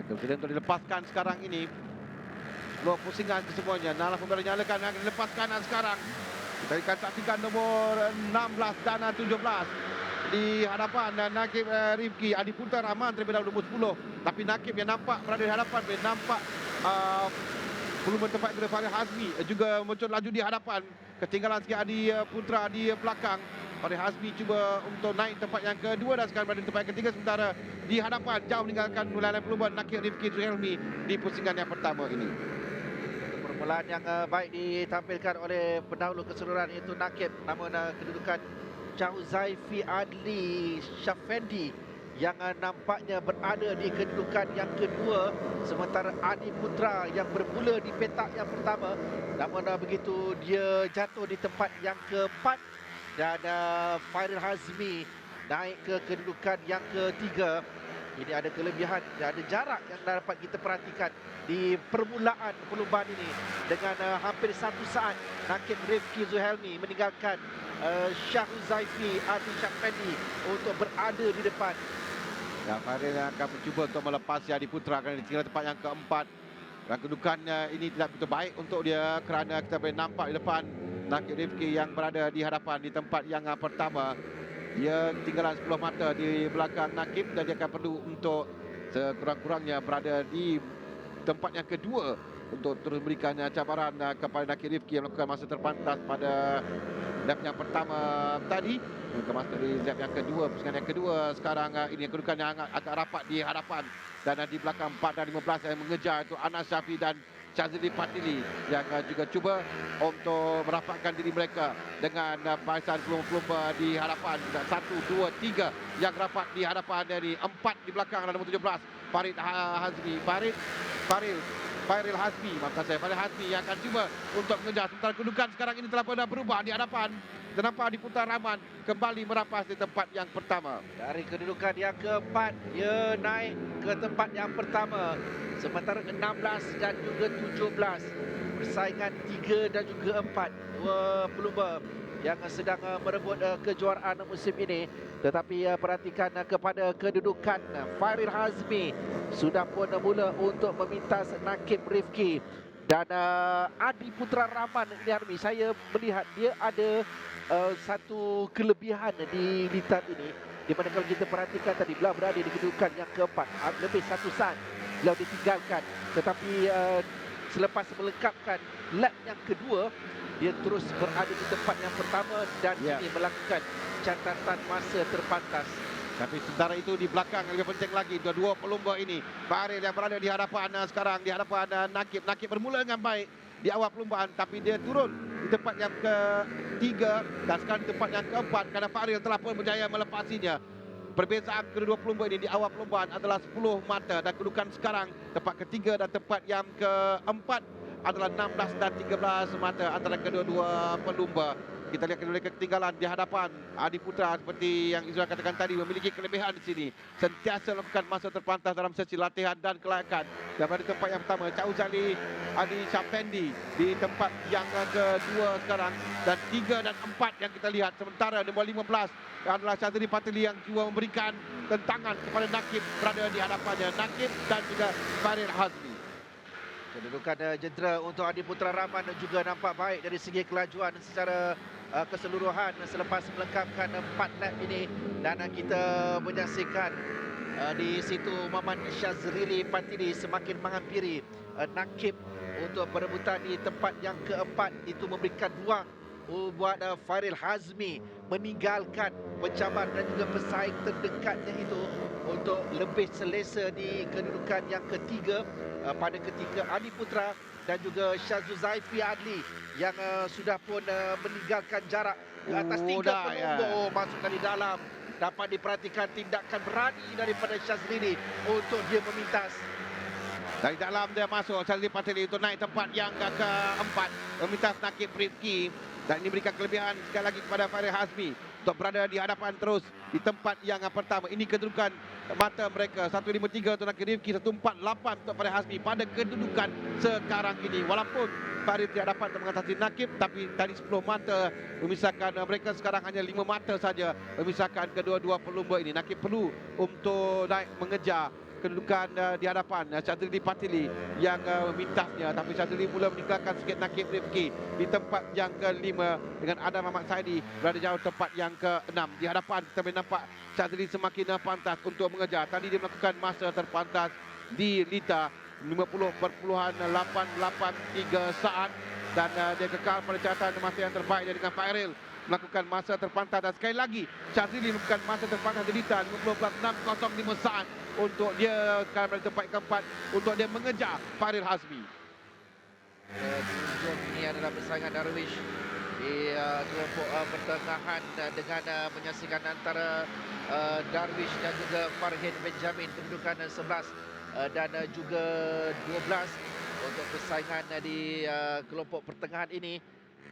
Kemudian untuk dilepaskan sekarang ini. Dua pusingan kesemuanya. Nalas pembela nyalakan yang dilepaskan dan sekarang. Kita akan saksikan nomor 16 dan 17 di hadapan dan Nakib Rifki Adiputra Rahman terlebih dahulu nombor 10. Tapi Nakib yang nampak berada di hadapan, nampak belum bertempat kepada Farid Hazmi juga muncul laju di hadapan. Ketinggalan sikit Adi Putra di belakang. Farid Hazmi cuba untuk naik tempat yang kedua dan sekarang berada di tempat yang ketiga, sementara di hadapan jauh meninggalkan wilayah peluban Nakib Rifki Zuhelmi di pusingan yang pertama ini. Permulaan yang baik ditampilkan oleh pendahulu keseluruhan iaitu Nakib, namun kedudukan Zaifi Adli Syafendi yang nampaknya berada di kedudukan yang kedua, sementara Adi Putra yang bermula di petak yang pertama, namun begitu dia jatuh di tempat yang keempat, dan Fairil Hazmi naik ke kedudukan yang ketiga. Ini ada kelebihan, ada jarak yang dapat kita perhatikan di permulaan perlumbaan ini. Dengan hampir satu saat Nakib Rifki Zuhelmi meninggalkan Zaifi Adli Syafendi untuk berada di depan. Ya, Farid akan mencuba untuk melepasi Adi Putra kerana ditinggal tempat yang keempat. Dan kedudukannya ini tidak begitu baik untuk dia kerana kita boleh nampak di depan Nakib Rifki yang berada di hadapan di tempat yang pertama. Dia ketinggalan 10 mata di belakang Nakib dan dia akan perlu untuk sekurang-kurangnya berada di tempat yang kedua untuk terus memberikan cabaran kepada Nakib Rifki yang melakukan masa terpantas pada lap yang pertama tadi. Masa di lap yang kedua, pusingan yang kedua sekarang ini kedudukan yang agak rapat di hadapan, dan di belakang 4 dan 15 yang mengejar itu Anas Syafi dan Syazili Patili yang juga cuba untuk merapatkan diri mereka dengan barisan pelumba-pelumba di hadapan. 1, 2, 3 yang rapat di hadapan dari 4 di belakang dan nombor 17 Farid Hazmi. Fairil Hazmi, maafkan saya, Farid Hazmi yang akan cuba untuk mengejar, sementara kedudukan sekarang ini telah pada berubah di hadapan. Dan nampak Adi Putra Rahman kembali merapas di tempat yang pertama. Dari kedudukan yang keempat, dia naik ke tempat yang pertama. Sementara 16 dan juga 17. Persaingan 3 dan juga 4. Dua pelumba yang sedang merebut kejuaraan musim ini. Tetapi perhatikan kepada kedudukan Fairil Hazmi sudah pun mula untuk memintas Nakib Rifki. Dan Adi Putra Rahman ini, saya melihat dia ada satu kelebihan di litar ini, di mana kalau kita perhatikan tadi beliau berada di kedudukan yang keempat, lebih satu saat beliau ditinggalkan, tetapi selepas melengkapkan lap yang kedua, dia terus berada di tempat yang pertama dan ini melakukan catatan masa terpantas. Tapi sementara itu di belakang lebih penting lagi dua pelumba ini. Farid yang berada di hadapan sekarang, di hadapan Nakib. Nakib bermula dengan baik di awal perlumbaan, tapi dia turun di tempat yang ketiga dan sekarang di tempat yang keempat kerana Farid telah pun berjaya melepasinya. Perbezaan kedua pelumba ini di awal perlumbaan adalah 10 mata, dan kedudukan sekarang tempat ketiga dan tempat yang keempat adalah 16 dan 13 mata antara kedua-dua pelumba. Kita lihat kedua ketinggalan di hadapan Adi Putra, seperti yang Izzuan katakan tadi, memiliki kelebihan di sini. Sentiasa melakukan masa terpantas dalam sesi latihan dan kelayakan. Dan pada tempat yang pertama, Zaifi Adli Syafendi di tempat yang kedua sekarang. Dan 3 dan 4 yang kita lihat. Sementara nombor 15 adalah Syazili Patili yang juga memberikan tentangan kepada Nakib berada di hadapannya. Nakib dan juga Fairil Hazmi. Kedudukan jentera untuk Adi Putra Rahman juga nampak baik dari segi kelajuan secara keseluruhan selepas melengkapkan 4 lap ini, dan kita menyaksikan di situ Muhammad Syazili Patili semakin menghampiri Nakib untuk perebutan di tempat yang keempat. Itu memberikan ruang buat Fairil Hazmi meninggalkan pencabar dan juga pesaing terdekatnya itu untuk lebih selesa di kedudukan yang ketiga pada ketika Adi Putra dan juga Zaifi Adli yang sudah pun meninggalkan jarak ke atas 3 pelumba. Masuk dari dalam, dapat diperhatikan tindakan berani daripada Syazili untuk dia memintas. Dari dalam dia masuk, Syazili Patili untuk naik tempat yang keempat, memintas Nakib Rifki. Dan ini berikan kelebihan sekali lagi kepada Fairil Hazmi untuk berada di hadapan terus di tempat yang pertama. Ini kedudukan mata mereka, 153 untuk Nakib Rifki, 148 untuk Fairil Hazmi pada kedudukan sekarang ini. Walaupun Farid tidak dapat mengatasi Nakib, tapi tadi 10 mata memisahkan mereka, sekarang hanya 5 mata saja memisahkan kedua-dua pelumba ini. Nakib perlu untuk naik mengejar kedudukan di hadapan Syazrili Patili yang memintasnya, tapi Syazrili mula meninggalkan sikit Nakib Rifki di tempat yang kelima dengan Adam Ahmad Saidi berada jauh tempat yang keenam. Di hadapan kita boleh nampak Syazrili semakin pantas untuk mengejar. Tadi dia melakukan masa terpantas di Lita 50.883 saat dan dia kekal pada catatan masa yang terbaik dia dengan Fairil melakukan masa terpantas, dan sekali lagi Syazrili melakukan masa terpantas di Lita 50.605 saat untuk dia kekal pada tempat keempat untuk dia mengejar Fairil Hazmi. Hujung ini adalah persaingan Darwish di kelompok pertengahan dengan menyaksikan antara Darwish dan juga Farhin Benjamin kedudukan 11 dan juga 12 untuk persaingan di kelompok pertengahan ini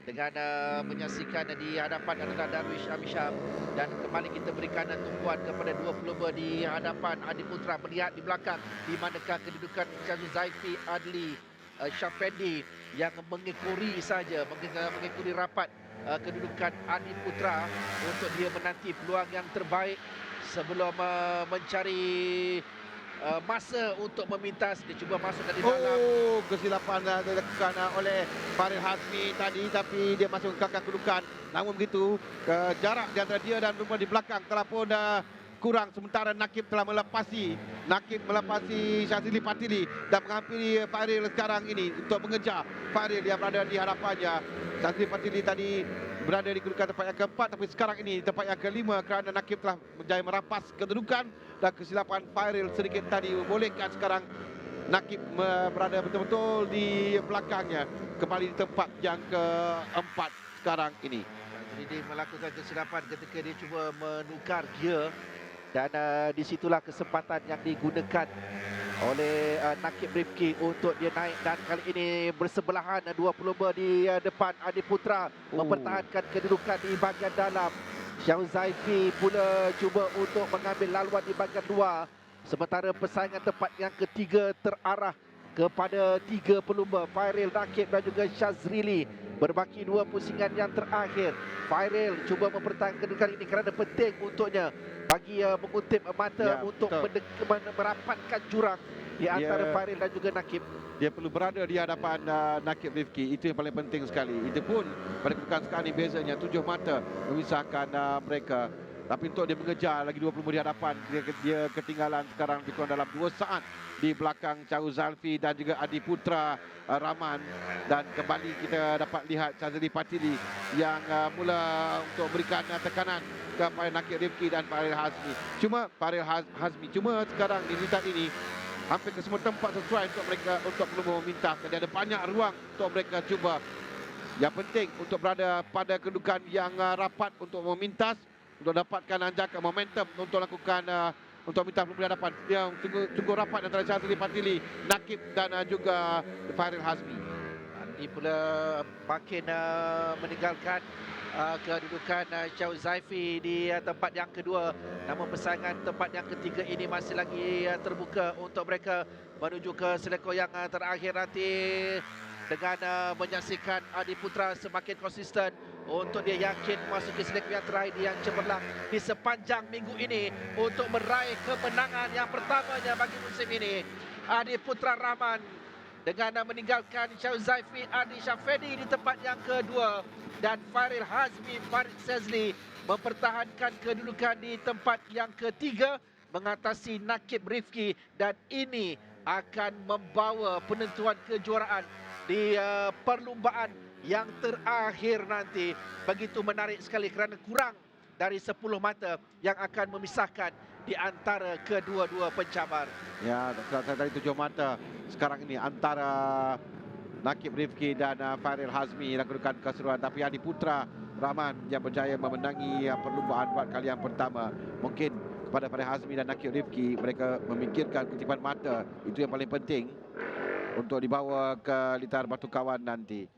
dengan menyaksikan di hadapan adalah Darwish Amisham, dan kembali kita berikan tumpuan kepada dua pelumba di hadapan Adi Putra. Melihat di belakang di manakah kedudukan Syazul Zaifi Adli Syafendi yang mengekori saja, mengekori rapat kedudukan Adi Putra untuk dia menanti peluang yang terbaik sebelum mencari masa untuk memintas. Dia cuba masuk dari dalam. Kesilapan dilakukan oleh Fairil Hazmi tadi, tapi dia masuk ke kakak kedudukan. Namun begitu, jarak di antara dia dan pelumba di belakang telah pun kurang, sementara Nakib telah melepasi Syazrili Patili dan menghampiri Fairil sekarang ini untuk mengejar Fairil yang berada di hadapannya. Syazrili Patili tadi berada di kedudukan tempat yang keempat, tapi sekarang ini tempat yang kelima kerana Nakib telah berjaya merampas kedudukan, dan kesilapan Fairil sedikit tadi membolehkan sekarang Nakib berada betul-betul di belakangnya, kembali di tempat yang keempat sekarang ini. Jadi dia melakukan kesilapan ketika dia cuba menukar gear, dan disitulah kesempatan yang digunakan oleh Nakib Rifki untuk dia naik, dan kali ini bersebelahan dua pelumba di depan. Adi Putra mempertahankan kedudukan di bahagian dalam. Syazul Zaifi pula cuba untuk mengambil laluan di bahagian luar, sementara persaingan tempat yang ketiga terarah kepada tiga pelumba, Fairil, Nakib dan juga Syazrili. Berbaki dua pusingan yang terakhir. Fairil cuba mempertahankan kedudukan ini kerana penting untuknya bagi mengutip mata untuk merapatkan jurang di antara Fairil dan juga Nakib. Dia perlu berada di hadapan Nakib Rifki. Itu yang paling penting sekali. Itu pun pada kedudukan sekarang ini bezanya 7 mata memisahkan mereka. Tapi untuk dia mengejar lagi 20 di hadapan, dia ketinggalan sekarang lebih kurang dalam 2 saat di belakang Syazul Zaifi dan juga Adi Putra Rahman. Dan kembali kita dapat lihat Syazrili Patili yang mula untuk berikan tekanan kepada Nakib Rifki dan Fairil Hazmi. Cuma sekarang di litat ini hampir ke semua tempat sesuai untuk mereka untuk pelumba memintas, dan ada banyak ruang untuk mereka cuba. Yang penting untuk berada pada kedudukan yang rapat untuk memintas, untuk dapatkan anjakan momentum untuk lakukan untuk minta pelumba di hadapan. Dia tunggu rapat antara Syazrili Patili, Nakib dan juga Fairil Hazmi. Andi pula makin meninggalkan kedudukan Syazul Zaifi di tempat yang kedua. Namun persaingan tempat yang ketiga ini masih lagi terbuka untuk mereka menuju ke selekor yang terakhir nanti, dengan menyaksikan Adi Putra semakin konsisten untuk dia yakin memasuki selekor yang terakhir yang cemerlang di sepanjang minggu ini untuk meraih kemenangan yang pertamanya bagi musim ini. Adi Putra Rahman dengan meninggalkan Syazul Zaifi Adi Syafendi di tempat yang kedua, dan Fairil Hazmi Farid Sezli mempertahankan kedudukan di tempat yang ketiga mengatasi Nakib Rifki, dan ini akan membawa penentuan kejuaraan di perlumbaan yang terakhir nanti. Begitu menarik sekali kerana kurang dari 10 mata yang akan memisahkan di antara kedua-dua pencabar. Ya, dari 7 mata sekarang ini antara Nakib Rifki dan Fairil Hazmi dalam kedudukan keseluruhan. Tapi Adi Putra Rahman yang berjaya memenangi perlumbaan buat kali yang pertama. Mungkin kepada Fairil Hazmi dan Nakib Rifki, mereka memikirkan kutipan mata. Itu yang paling penting untuk dibawa ke litar batu kawan nanti.